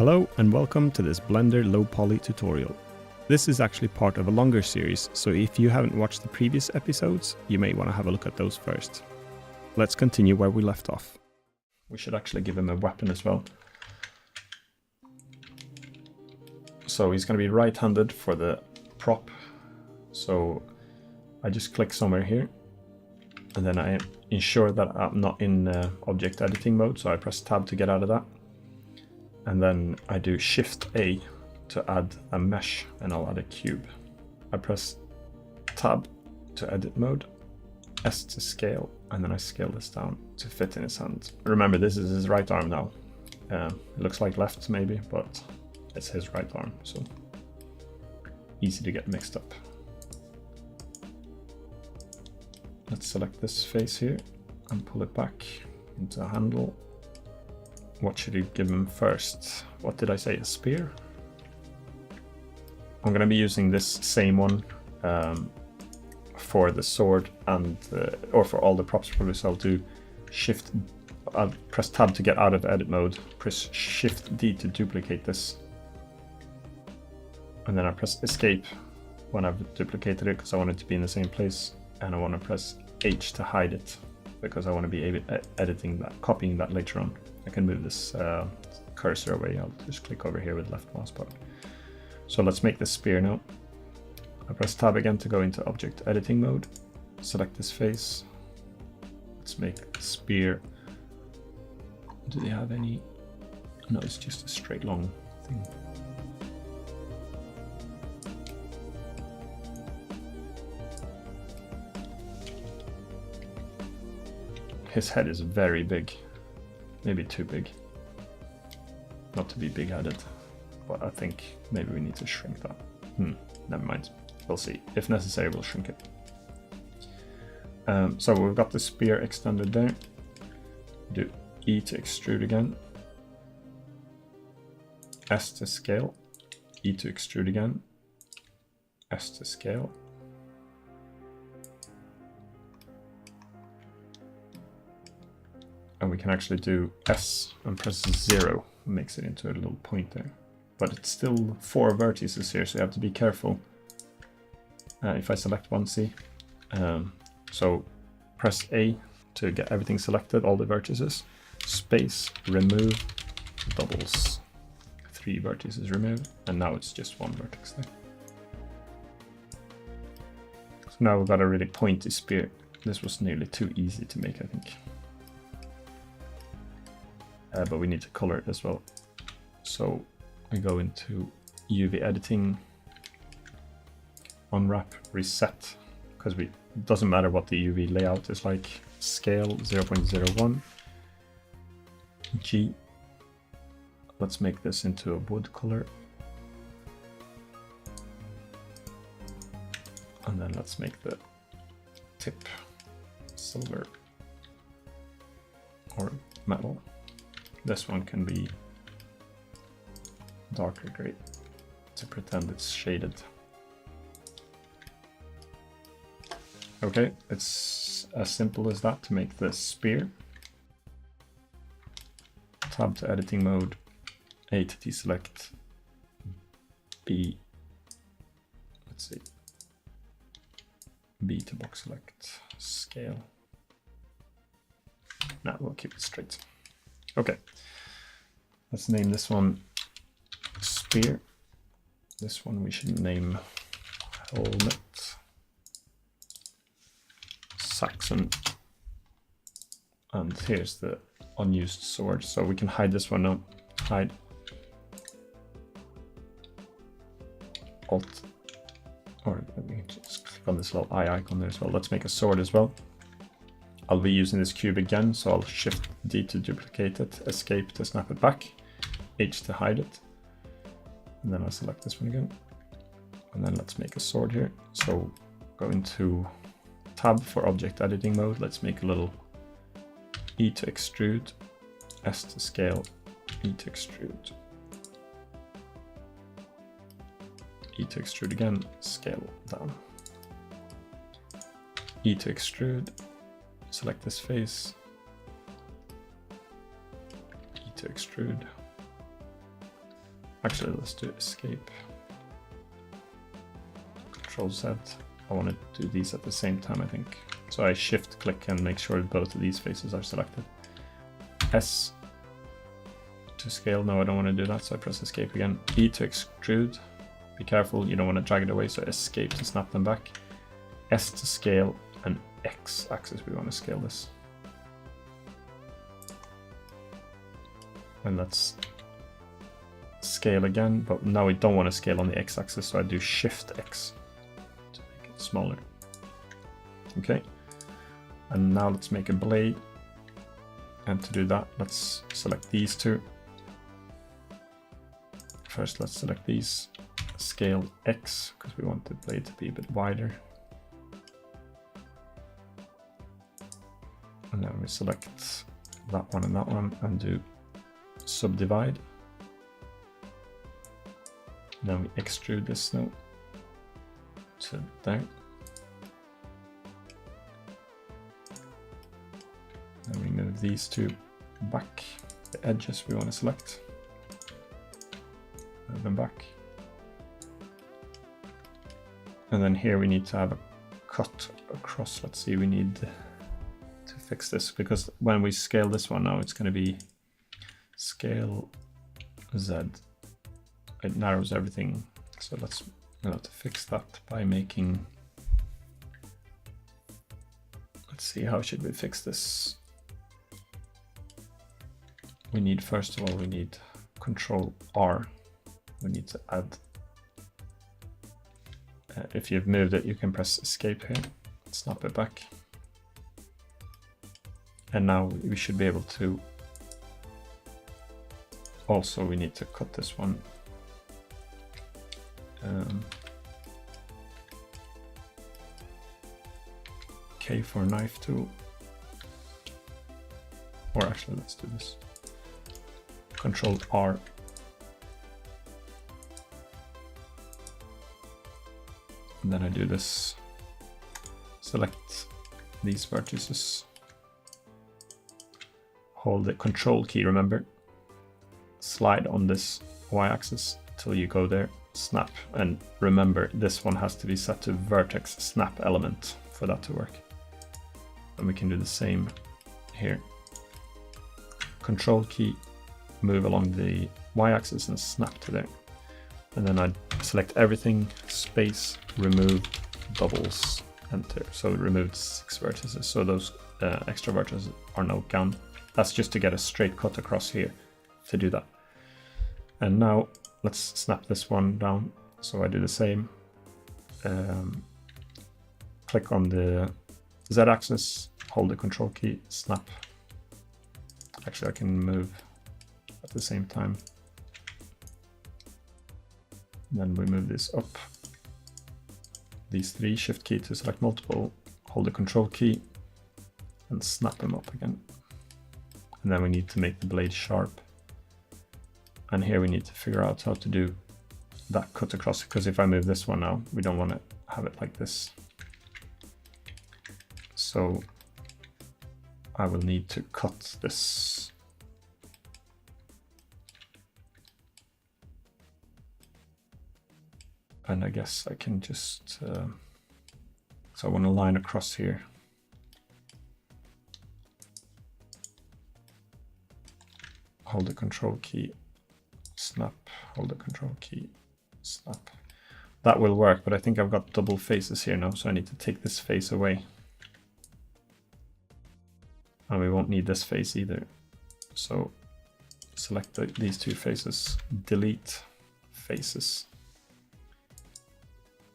Hello and welcome to this Blender LowPoly tutorial. This is actually part of a longer series, so if you haven't watched the previous episodes, you may want to have a look at those first. Let's continue where we left off. We should actually give him a weapon as well. So he's going to be right-handed for the prop. So I just click somewhere here, and then I ensure that I'm not in object editing mode, so I press tab to get out of that. And then I do Shift A to add a mesh, and I'll add a cube. I press tab to edit mode, S to scale, and then I scale this down to fit in his hand. Remember, this is his right arm now. It looks like left maybe, but it's his right arm, so easy to get mixed up. Let's select this face here and pull it back into a handle. What should you give him first? What did I say, a spear? I'm going to be using this same one for the sword and or for all the props probably, so I'll do I'll press tab to get out of edit mode, press Shift D to duplicate this, and then I press escape when I've duplicated it because I want it to be in the same place, and I want to press H to hide it because I want to be editing that, copying that later on. I can move this cursor away. I'll just click over here with left mouse button. So let's make this spear now. I press tab again to go into object editing mode. Select this face. Let's make a spear. Do they have any? No, it's just a straight long thing. His head is very big. Maybe too big. Not to be big-headed, but I think maybe we need to shrink that. Never mind. We'll see. If necessary, we'll shrink it. So we've got the spear extended there. Do E to extrude again. S to scale. E to extrude again. S to scale. And we can actually do S and press 0, makes it into a little point there. But it's still 4 vertices here, so you have to be careful. If I select one, see? So press A to get everything selected, all the vertices. Space, remove, doubles. 3 vertices removed, and now it's just 1 vertex there. So now we've got a really pointy spear. This was nearly too easy to make, I think. But we need to color it as well. So we go into UV editing, unwrap, reset, because it doesn't matter what the UV layout is like. Scale 0.01, G. Let's make this into a wood color. And then let's make the tip silver or metal. This one can be darker gray to pretend it's shaded. Okay, it's as simple as that to make the spear. Tab to editing mode, A to deselect, B, let's see, B to box select, scale. Now we'll keep it straight. Okay, let's name this one spear. This one we should name helmet, Saxon. And here's the unused sword, so we can hide this one now. Hide. Alt. Or let me just click on this little eye icon there as well. Let's make a sword as well. I'll be using this cube again, so I'll Shift D to duplicate it, escape to snap it back, H to hide it, and then I'll select this one again. And then let's make a sword here. So go into tab for object editing mode. Let's make a little E to extrude, S to scale, E to extrude, E to extrude again, scale down, E to extrude. Select this face, E to extrude, Actually, let's do escape. Control Z. I want to do these at the same time, I think. So I shift click and make sure both of these faces are selected. S to scale. No, I don't want to do that, so I press escape again. E to extrude. Be careful, you don't want to drag it away, so escape to snap them back. S to scale, and X axis, we want to scale this. And let's scale again, but now we don't want to scale on the X axis, so I do Shift X to make it smaller. Okay, and now let's make a blade. And to do that, let's select these two. First, let's select these, scale X, because we want the blade to be a bit wider. And then we select that one and do subdivide. Then we extrude this now to there. Then we move these two back. The edges we want to select. Move them back. And then here we need to have a cut across. Let's see, we need to fix this, because when we scale this one now, it's going to be scale Z. It narrows everything. So let's have to fix that by making, let's see, how should we fix this? We need, first of all, we need Control R. We need to add, if you've moved it, you can press escape here, snap it back. And now we should be able to, also we need to cut this one. K for knife tool. Or actually, let's do this. Control R. And then I do this. Select these vertices. Hold the Control key, remember. Slide on this Y-axis till you go there. Snap, and remember this one has to be set to vertex snap element for that to work. And we can do the same here. Control key, move along the Y-axis and snap to there. And then I select everything, space, remove doubles, enter. So it removed 6 vertices, so those extra vertices are now gone. That's just to get a straight cut across here to do that. And now let's snap this one down. So I do the same. Click on the Z-axis, hold the Control key, snap. Actually, I can move at the same time. And then we move this up. These 3, Shift key to select multiple, hold the Control key, and snap them up again. And then we need to make the blade sharp. And here we need to figure out how to do that cut across, because if I move this one now, we don't want to have it like this. So I will need to cut this. And I guess I can just, so I want to line across here. Hold the Control key, snap, hold the Control key, snap. That will work, but I think I've got double faces here now, so I need to take this face away. And we won't need this face either. So select these 2 faces, delete faces.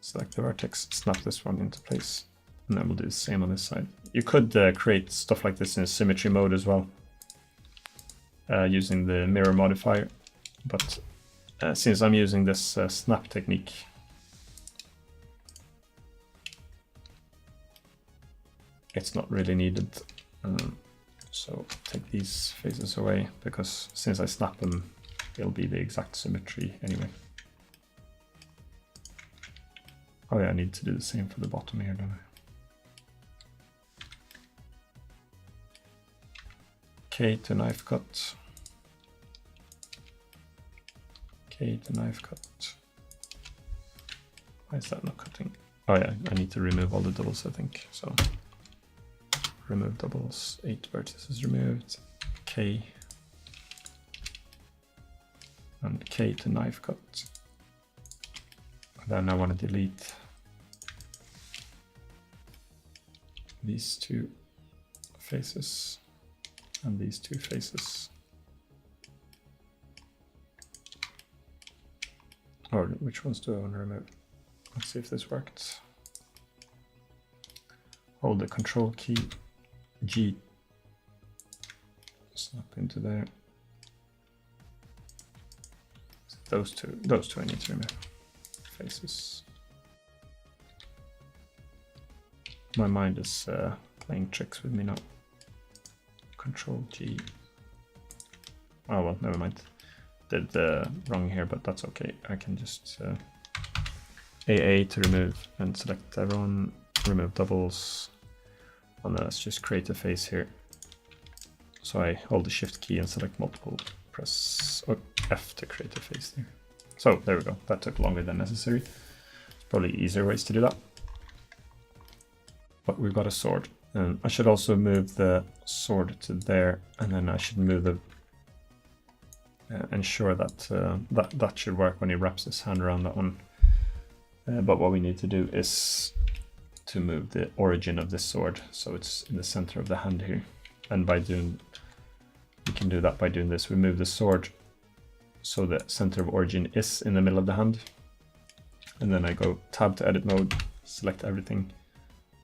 Select the vertex, snap this one into place, and then we'll do the same on this side. You could create stuff like this in symmetry mode as well, using the mirror modifier, but since I'm using this snap technique, it's not really needed. So take these faces away, because since I snap them, it'll be the exact symmetry anyway. Oh yeah, I need to do the same for the bottom here, don't I? K to knife cut. K to knife cut. Why is that not cutting? Oh yeah, I need to remove all the doubles, I think. So remove doubles, 8 vertices removed, K, and K to knife cut. And then I want to delete these 2 faces and these 2 faces. Or which ones do I want to remove? Let's see if this worked. Hold the control key, G, snap into there. Those two I need to remove. Faces. My mind is playing tricks with me now. Control G. Oh well, never mind. Did wrong here, but that's okay. I can just AA to remove and select everyone, remove doubles, and let's just create a face here. So I hold the shift key and select multiple, press F to create a face there. So there we go, that took longer than necessary. There's probably easier ways to do that. But we've got a sword. And I should also move the sword to there, and then I should move the ensure that that should work when he wraps his hand around that one. But what we need to do is to move the origin of this sword so it's in the center of the hand here. And by doing, we can do that by doing this. We move the sword so the center of origin is in the middle of the hand. And then I go tab to edit mode, select everything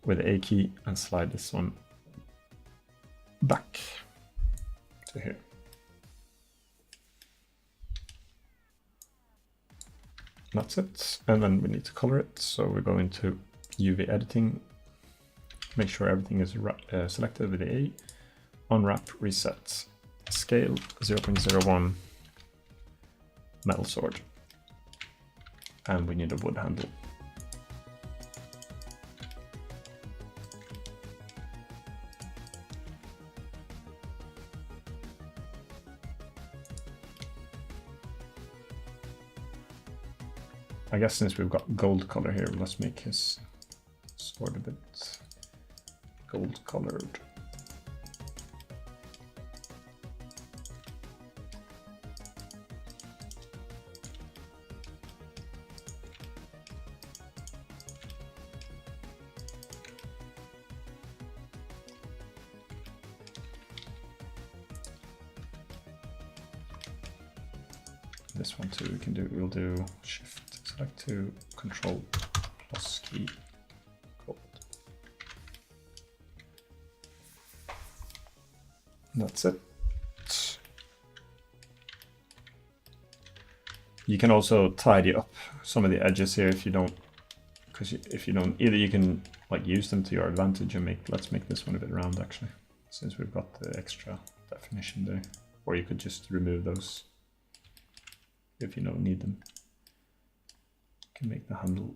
with the A key and slide this one back to here. That's it, and then we need to color it. So we're going to UV editing, make sure everything is selected with the A, unwrap, reset, scale 0.01, metal sword, and we need a wood handle. I guess since we've got gold color here, let's make his sword a bit gold colored. This one too, we'll do shift select to control plus key gold. That's it. You can also tidy up some of the edges here if you don't, because if you don't, either you can like use them to your advantage and let's make this one a bit round actually, since we've got the extra definition there, or you could just remove those if you don't need them. You can make the handle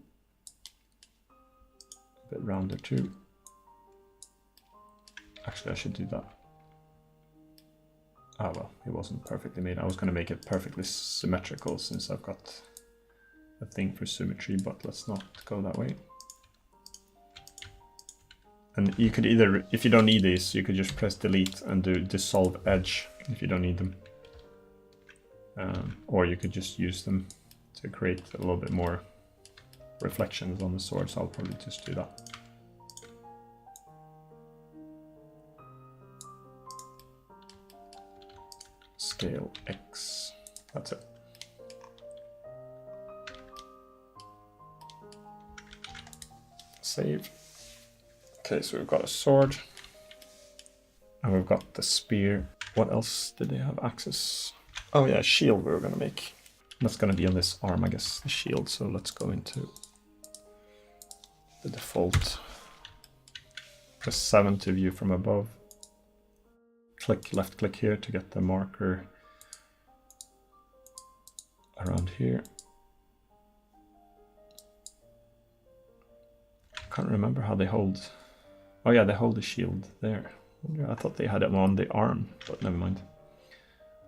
a bit rounder too. Actually, I should do that. Ah well, it wasn't perfectly made. I was going to make it perfectly symmetrical since I've got a thing for symmetry, but let's not go that way. And you could either, if you don't need these, you could just press delete and do dissolve edge if you don't need them. Or you could just use them to create a little bit more reflections on the sword, so I'll probably just do that. Scale X, that's it. Save. Okay, so we've got a sword, and we've got the spear. What else did they have access? Oh yeah, shield we were gonna make. That's gonna be on this arm, I guess, the shield. So let's go into the default. Press 7 to view from above. Click, left click here to get the marker around here. Can't remember how they hold. Oh yeah, they hold the shield there. I thought they had it on the arm, but never mind.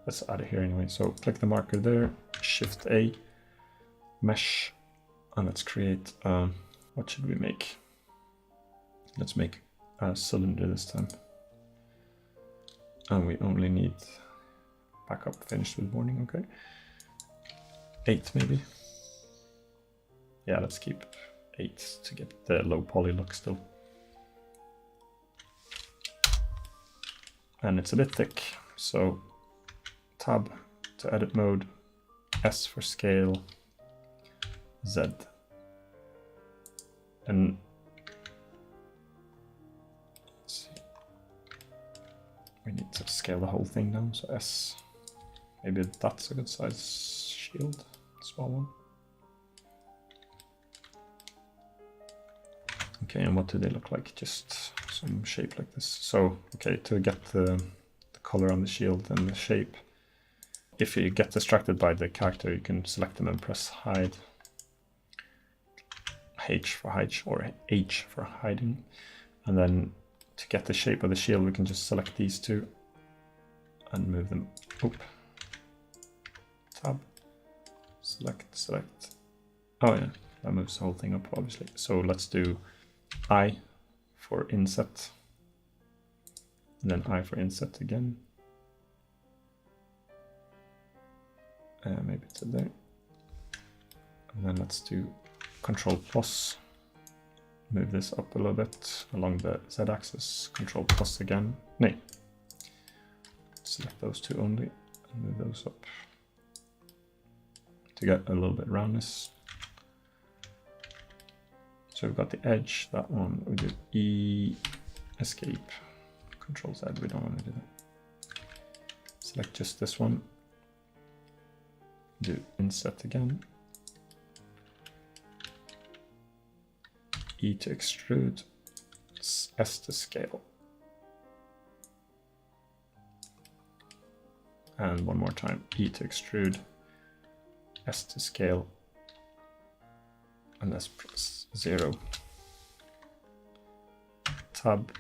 let's add it here anyway. So click the marker there, Shift A, mesh, and let's create, what should we make? Let's make a cylinder this time. And we only need backup finished with warning, okay. 8 maybe. Yeah, let's keep 8 to get the low poly look still. And it's a bit thick, so tab to edit mode, S for scale, Z. And let's see, we need to scale the whole thing down, so S. Maybe that's a good size shield, small one. Okay, and what do they look like? Just some shape like this. So, okay, to get the color on the shield and the shape, if you get distracted by the character, you can select them and press hide. H for hide, or H for hiding. And then to get the shape of the shield, we can just select these two and move them. Oop. Tab. Select. Oh yeah, that moves the whole thing up, obviously. So let's do I for inset, and then I for inset again. Maybe to there. And then let's do Control plus, move this up a little bit along the Z-axis, Control plus again. No. Select those two only and move those up to get a little bit roundness. So we've got the edge, that one, we do E, escape, Control Z, we don't want to do that. Select just this one, do inset again, E to extrude, S to scale. And one more time, E to extrude, S to scale, and let's press 0. Tab,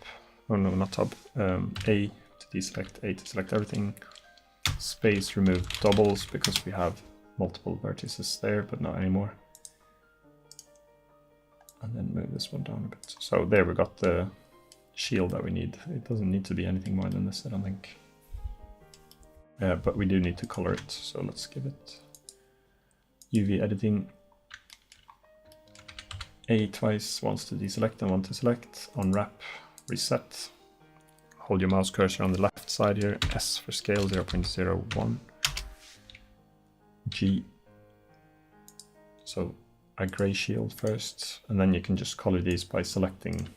oh no, not tab, A to deselect, A to select everything. Space, remove doubles because we have multiple vertices there, but not anymore. And then move this one down a bit. So there we got the shield that we need. It doesn't need to be anything more than this, I don't think. But we do need to color it, so let's give it UV editing. A twice, once to deselect and one to select. Unwrap, reset. Hold your mouse cursor on the left side here. S for scale, 0.01. G. So a gray shield first, and then you can just color these by selecting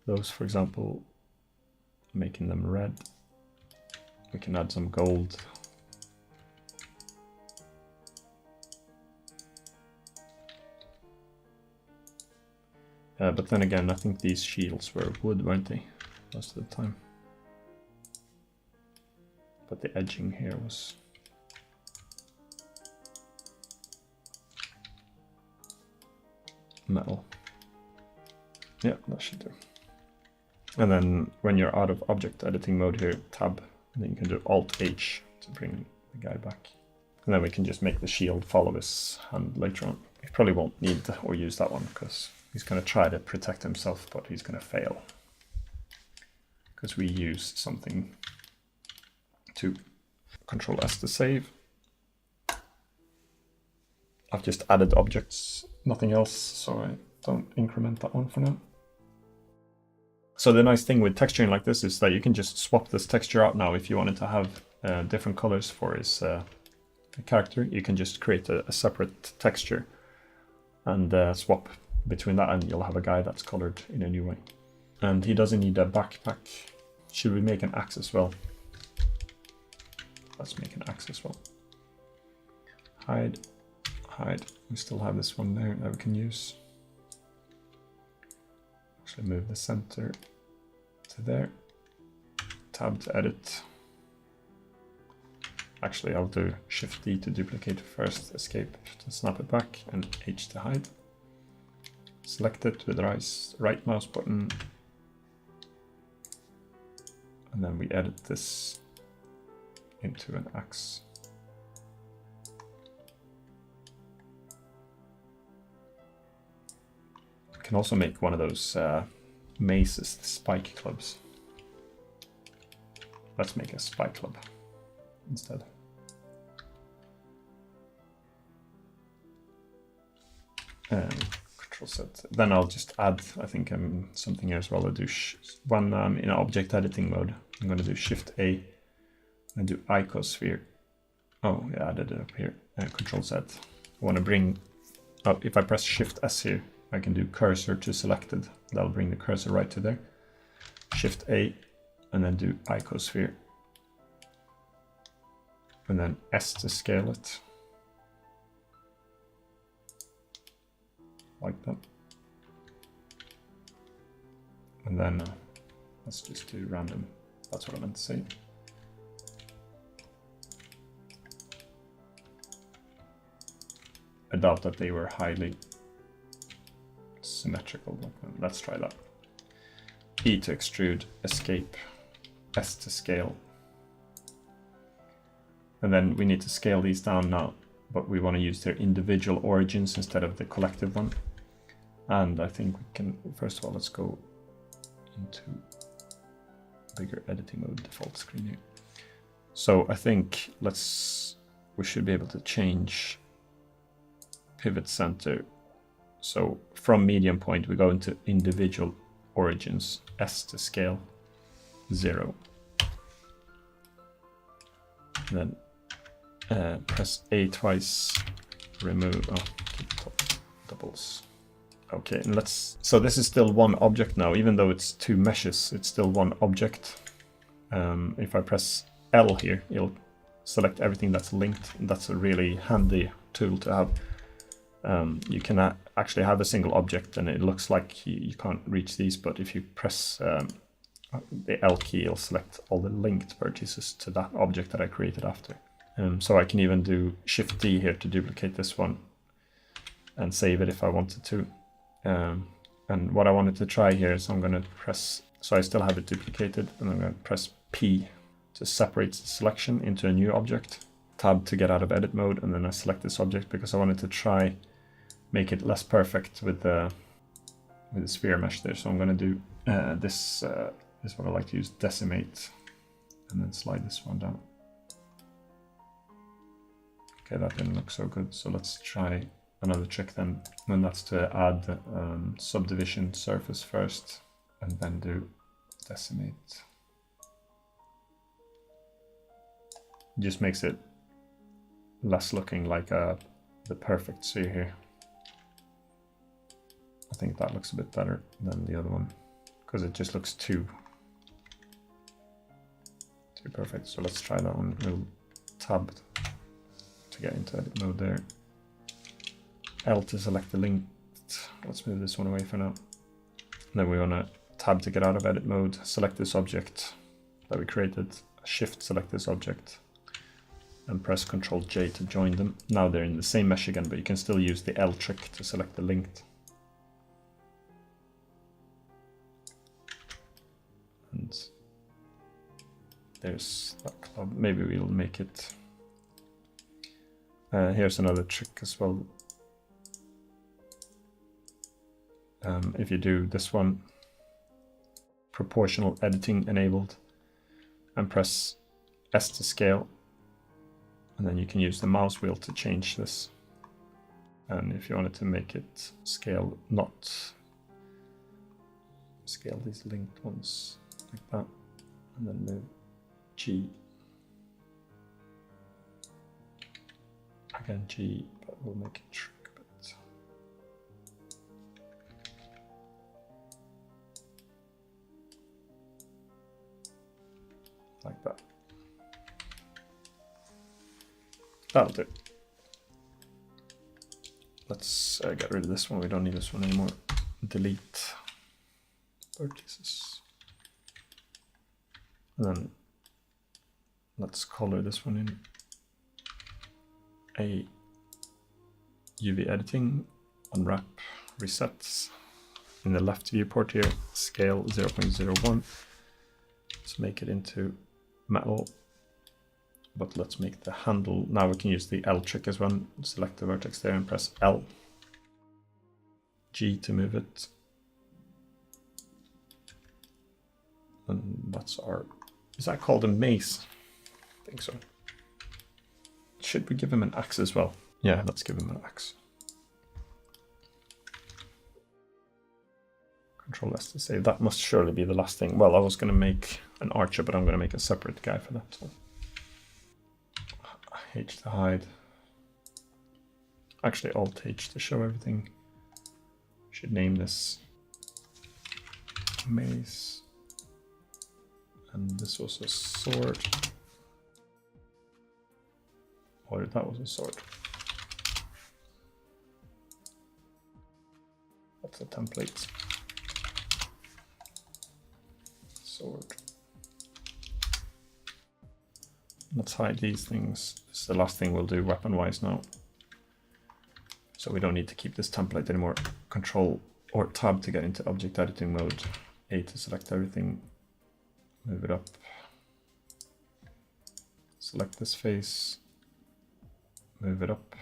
those, for example, making them red. We can add some gold. But then again, I think these shields were wood, weren't they, most of the time? But the edging here was metal. Yeah, that should do. And then when you're out of object editing mode here, tab, and then you can do Alt H to bring the guy back. And then we can just make the shield follow his hand later on. We probably won't need or use that one because he's going to try to protect himself, but he's going to fail because we use something to Control S to save. I've just added objects, nothing else, so I don't increment that one for now. So the nice thing with texturing like this is that you can just swap this texture out now. If you wanted to have different colors for his character, you can just create a separate texture and swap between that, and you'll have a guy that's colored in a new way. And he doesn't need a backpack. Should we make an axe as well? Let's make an axe as well. Hide. We still have this one there that we can use. Actually move the center to there. Tab to edit. Actually, I'll do Shift D to duplicate first, Escape to snap it back, and H to hide. Select it with the right mouse button. And then we edit this into an axe. You can also make one of those maces, the Spiky Clubs. Let's make a Spike Club instead. Control set. Then I'll just add, I think, something here as well. I'll do when I'm in object editing mode, I'm going to do Shift A and do icosphere. Oh, yeah, I added it up here. Control set. I want to bring up, if I press Shift S here, I can do cursor to selected. That'll bring the cursor right to there. Shift A and then do icosphere. And then S to scale it. Like that. And then let's just do random. That's what I meant to say. I doubt that they were highly symmetrical. Let's try that. E to extrude, escape, S to scale. And then we need to scale these down now, but we want to use their individual origins instead of the collective one. And I think we can, first of all, let's go into bigger editing mode, default screen here. So I think we should be able to change pivot center. So from medium point, we go into individual origins, S to scale, 0. And then press A twice, remove, doubles. Okay, and so this is still one object now, even though it's two meshes, it's still one object. If I press L here, it'll select everything that's linked. That's a really handy tool to have. You can actually have a single object and it looks like you can't reach these, but if you press the L key, it'll select all the linked vertices to that object that I created after. So I can even do Shift D here to duplicate this one and save it if I wanted to. And what I wanted to try here is I'm going to press, so I still have it duplicated, and I'm going to press P to separate the selection into a new object. Tab to get out of edit mode, and then I select this object because I wanted to try make it less perfect with the sphere mesh there. So I'm going to do this is what I like to use, decimate, and then slide this one down. Okay, that didn't look so good, so let's try another trick then, and that's to add subdivision surface first and then do decimate. It just makes it less looking like the perfect sphere here. I think that looks a bit better than the other one because it just looks too perfect. So let's try that one. We'll tab to get into edit mode there. L to select the linked. Let's move this one away for now. And then we want to tab to get out of edit mode, select this object that we created, Shift select this object, and press Ctrl J to join them. Now they're in the same mesh again, but you can still use the L trick to select the linked. And there's that club. Maybe we'll make it. Here's another trick as well. If you do this one, proportional editing enabled, and press S to scale, and then you can use the mouse wheel to change this. And if you wanted to make it scale, not scale these linked ones like that, and then move G. Again G, but we'll make it shrink a bit. Like that. That'll do. Let's get rid of this one. We don't need this one anymore. Delete vertices. And then let's color this one in. A UV editing, unwrap, resets. In the left viewport here, scale 0.01. Let's make it into metal. but let's make the handle. Now we can use the L trick as well. Select the vertex there and press L. G to move it. And that's our, is that called a mace? I think so. Should we give him an axe as well? Yeah, let's give him an axe. Control S to save. That must surely be the last thing. Well, I was going to make an archer, but I'm going to make a separate guy for that. So H to hide. Actually, Alt H to show everything. Should name this mace. And this was a sword. Or that was a sword. That's a template. Sword. Let's hide these things. This is the last thing we'll do weapon-wise now. So we don't need to keep this template anymore. Control or Tab to get into object editing mode. A to select everything. Move it up. Select this face. Move it up.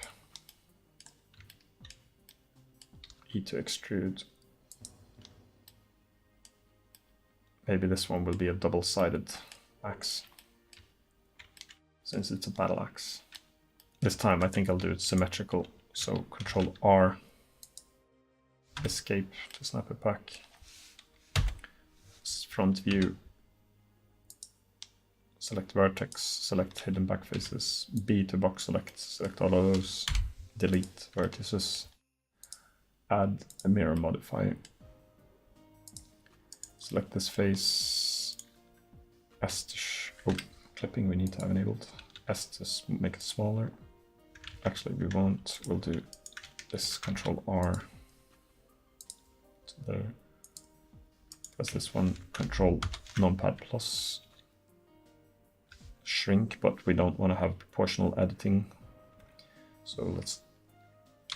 E to extrude. Maybe this one will be a double-sided axe, since it's a battle axe. This time I think I'll do it symmetrical. So Control R, escape to snap it back. Front view. Select vertex, select hidden back faces. B to box select all of those. Delete vertices. Add a mirror modifier. Select this face. S to clipping we need to have enabled. S to make it smaller. Actually, we won't. We'll do this. Control R to there. Press this one. Control numpad plus. Shrink, but we don't want to have proportional editing. So let's.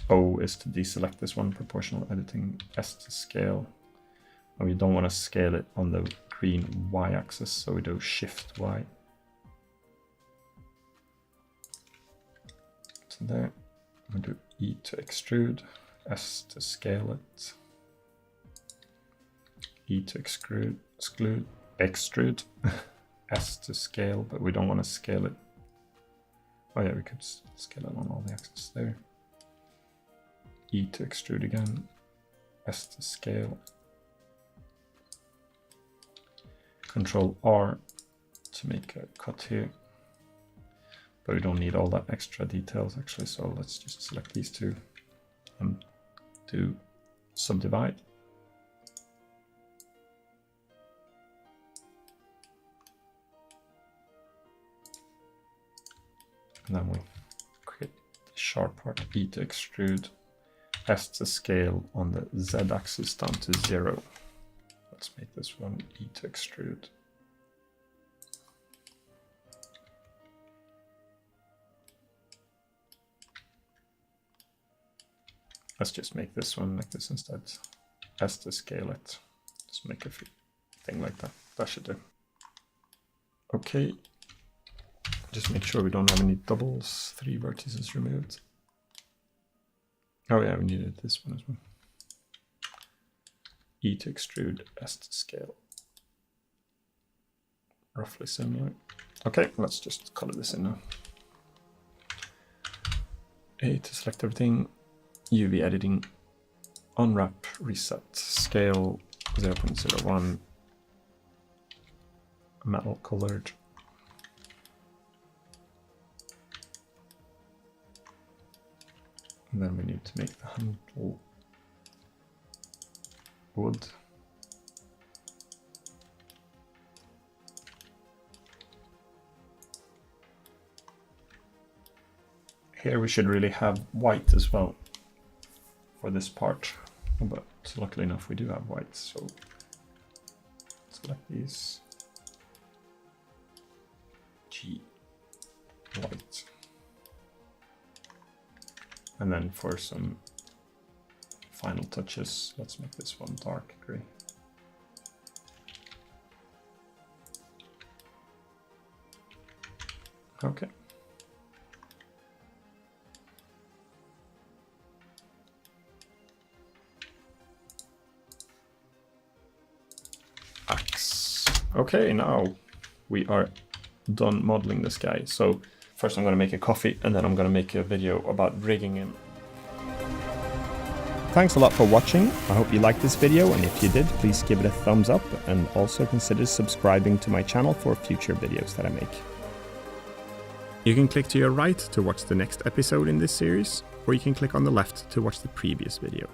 O is to deselect this one. Proportional editing. S to scale. And we don't want to scale it on the green Y-axis, so we do Shift Y. To there. I'm going to do E to extrude, S to scale it, E to extrude, S to scale, but we don't want to scale it. Oh yeah, we could scale it on all the axes there. E to extrude again, S to scale. Control R to make a cut here, but we don't need all that extra details actually, so let's just select these two and do subdivide. And then we create the sharp part, E to extrude, S to scale on the Z axis down to 0. Let's make this one E to extrude. Let's just make this one like this instead. S to scale it. Just make a thing like that. That should do. Okay. Just make sure we don't have any doubles. 3 vertices removed. Oh yeah, we needed this one as well. E to extrude, S to scale. Roughly similar. Okay, let's just color this in now. A to select everything. UV editing. Unwrap, reset, scale 0.01. Metal colored. And then we need to make the handle wood. Here we should really have white as well for this part, but luckily enough we do have white, so select these. G, white. And then for some final touches, let's make this one dark gray. Okay. Axe. Okay, now we are done modeling this guy. So first I'm going to make a coffee, and then I'm going to make a video about rigging him. Thanks a lot for watching. I hope you liked this video, and if you did, please give it a thumbs up, and also consider subscribing to my channel for future videos that I make. You can click to your right to watch the next episode in this series, or you can click on the left to watch the previous video.